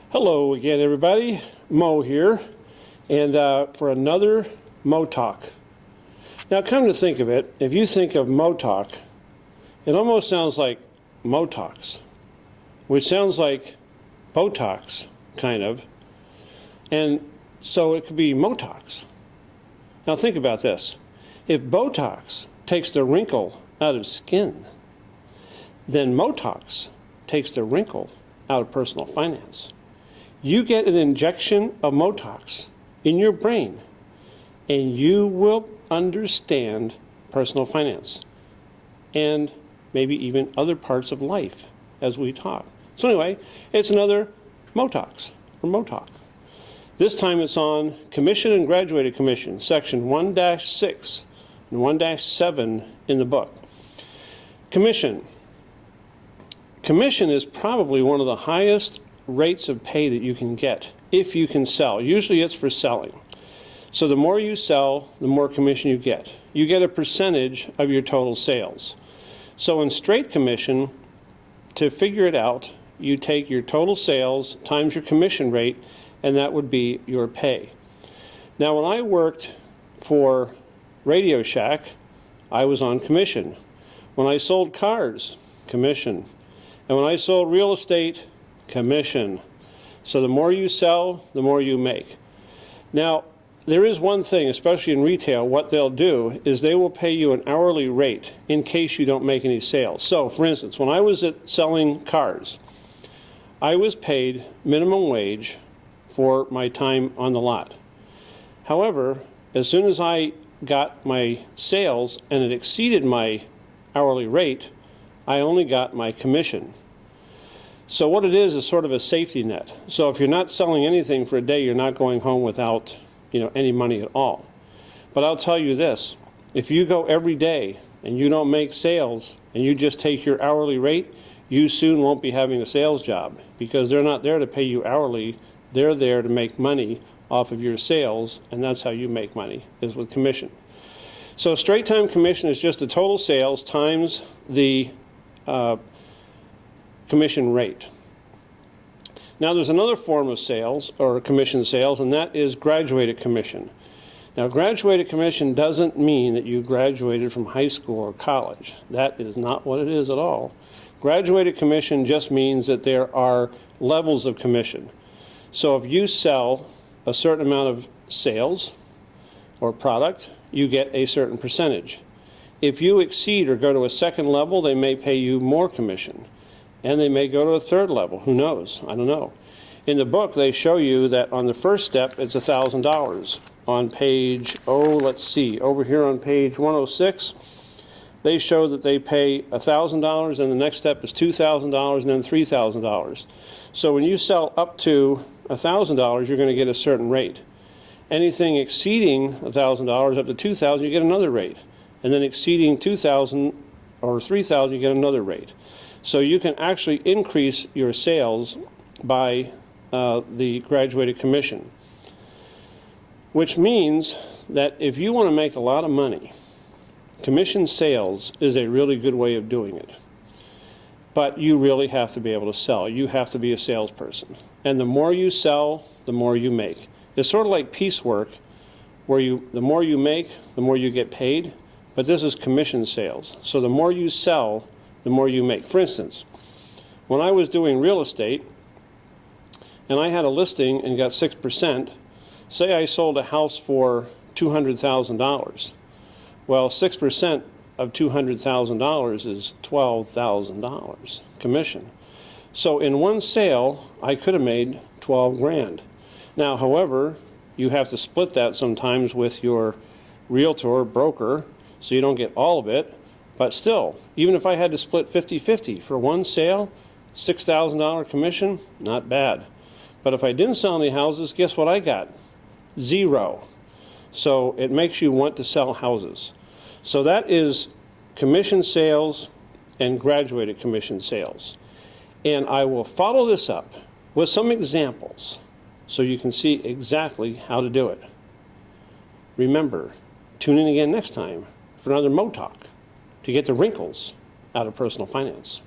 Hello again, everybody. Mo here, and for another Mo Talk. Now, come to think of it, if you think of Mo Talk, it almost sounds like Motox, which sounds like Botox, kind of, and so it could be Motox. Now, think about this. If Botox takes the wrinkle out of skin, then Motox takes the wrinkle out of personal finance. You get an injection of Motox in your brain, and you will understand personal finance and maybe even other parts of life as we talk. So anyway, it's another Motox or Motalk. This time it's on commission and graduated commission, section 1-6 and 1-7 in the book. Commission. Commission is probably one of the highest rates of pay that you can get if you can sell. Usually it's for selling. So the more you sell, the more commission you get. You get a percentage of your total sales. So in straight commission, to figure it out, you take your total sales times your commission rate, and that would be your pay. Now, when I worked for Radio Shack, I was on commission. When I sold cars, commission. And when I sold real estate, commission. So the more you sell, the more you make. Now, there is one thing, especially in retail, what they'll do is they will pay you an hourly rate in case you don't make any sales. So, for instance, when I was selling cars, I was paid minimum wage for my time on the lot. However, as soon as I got my sales and it exceeded my hourly rate, I only got my commission. So what it is sort of a safety net. So if you're not selling anything for a day, you're not going home without, any money at all. But I'll tell you this, if you go every day and you don't make sales and you just take your hourly rate, you soon won't be having a sales job because they're not there to pay you hourly. They're there to make money off of your sales, and that's how you make money, is with commission. So straight time commission is just the total sales times the commission rate. Now there's another form of sales or commission sales, and that is graduated commission. Now graduated commission doesn't mean that you graduated from high school or college. That is not what it is at all. Graduated commission just means that there are levels of commission. So if you sell a certain amount of sales or product, you get a certain percentage. If you exceed or go to a second level, they may pay you more commission. And they may go to a third level. Who knows? I don't know. In the book, they show you that on the first step, it's $1,000. On page, over here on page 106, they show that they pay $1,000, and the next step is $2,000, and then $3,000. So when you sell up to $1,000, you're going to get a certain rate. Anything exceeding $1,000 up to $2,000, you get another rate. And then exceeding $2,000 or $3,000, you get another rate. So you can actually increase your sales by the graduated commission, which means that if you want to make a lot of money, commission sales is a really good way of doing it. But you really have to be able to sell. You have to be a salesperson. And the more you sell, the more you make. It's sort of like piecework, where the more you make, the more you get paid. But this is commission sales. So the more you sell, the more you make. For instance, when I was doing real estate and I had a listing and got 6%, say I sold a house for $200,000. Well, 6% of $200,000 is $12,000 commission. So in one sale, I could have made 12 grand. Now, however, you have to split that sometimes with your realtor or broker, so you don't get all of it. But still, even if I had to split 50-50 for one sale, $6,000 commission, not bad. But if I didn't sell any houses, guess what I got? Zero. So it makes you want to sell houses. So that is commission sales and graduated commission sales. And I will follow this up with some examples so you can see exactly how to do it. Remember, tune in again next time for another Mo Talk to get the wrinkles out of personal finance.